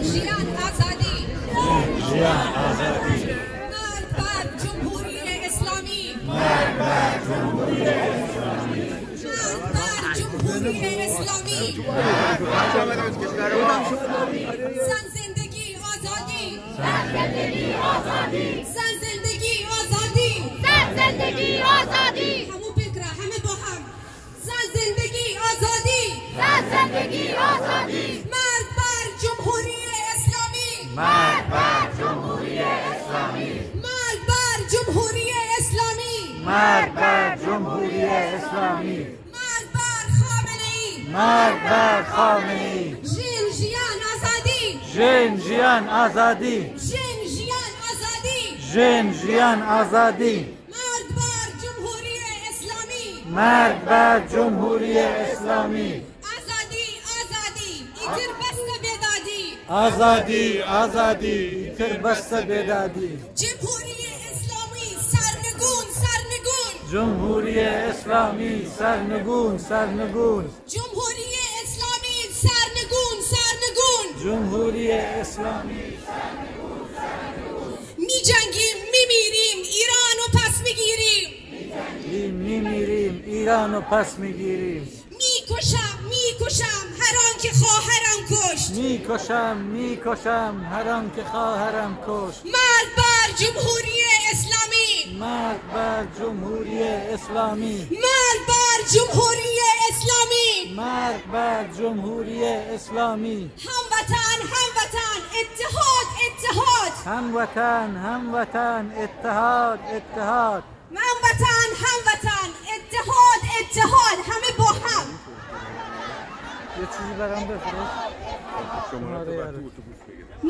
ژیان آزادی مرد بر جمهوری اسلامی مرد بر جمهوری اسلامی زن زندگی آزادی زن زندگی آزادی همو بکره همه با هم زن زندگی آزادی مرد بر جمهوری اسلامی مرد بر خامنه‌ای ژن ژیان آزادی مرد بر جمهوری اسلامی آزادی ایتر بسته بدادی جمهوری اسلامی سرنگون جمهوری اسلامی سرنگون می جنگیم میمیریم ایرانو پس میگیریم میکشم هر آن که خواهرم کشت مرد بر جمهوری اسلامی هموطن اتحاد همه با هم یه چیزی برام بفرست.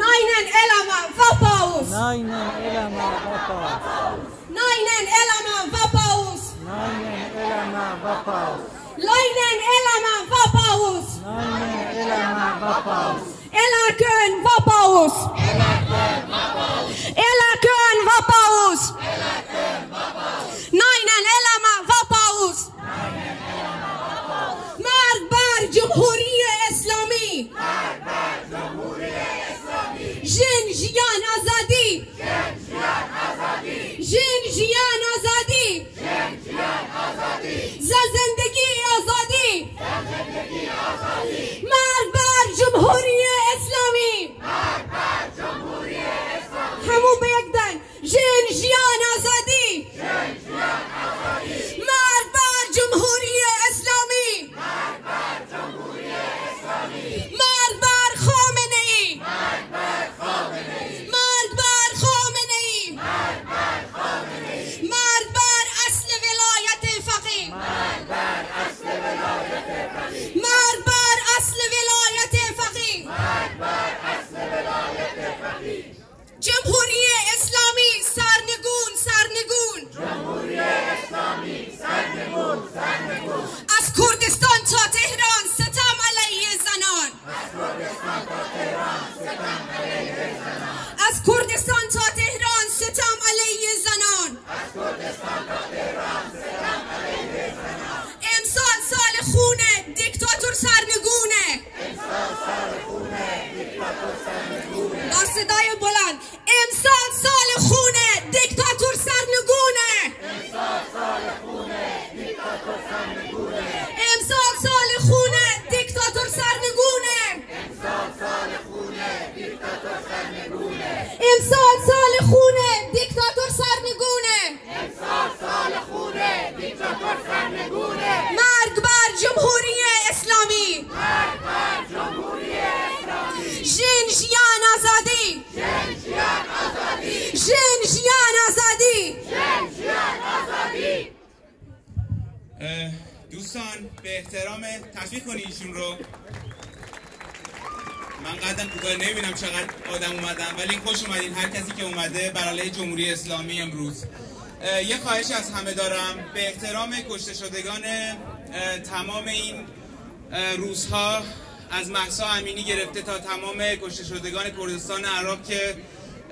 Nainen elama vapaus. Nainen elama vapaus. Nainen elama vapaus. Nainen elama vapaus. Nainen elama vapaus. Nainen elama vapaus. Elakön vapaus. Elakön vapaus. Nainen elama vapaus. مرد بر جمهوری اسلامی ژن ژیان آزادی زن زندگی آزادی مرد بر جمهوری اسلامی همون به یک دن ژن ژیان آزادی مرد بر جمهوری اسلامی مرد بر خامنه‌ای مرد بر اصل ولایت فقیه جمهوری اسلامی سرنگون از کردستان تا تهران ستم علیه زنان از کردستان تا تهران ستم علیه زنان امسال سال خونه دیکتاتور سرنگونه با صدای بلند امسال سال خونه دیکتاتور سرنگونه امسال سال خونه دیکتاتور سرنگونه امسال سال خونه دیکتاتور سرنگونه مرگ بر جمهوری اسلامی ژن ژیان آزادی دوستان به احترام تشویق کنید ایشون رو. من قدم کوتاه نمیبینم چقدر آدم اومدن، ولی خوش اومدین هر کسی که اومده بر علیه جمهوری اسلامی امروز. یه خواهش از همه دارم به احترام کشته شدگان تمام این روزها، از مهسا امینی گرفته تا تمام کشته شدگان کردستان عراق که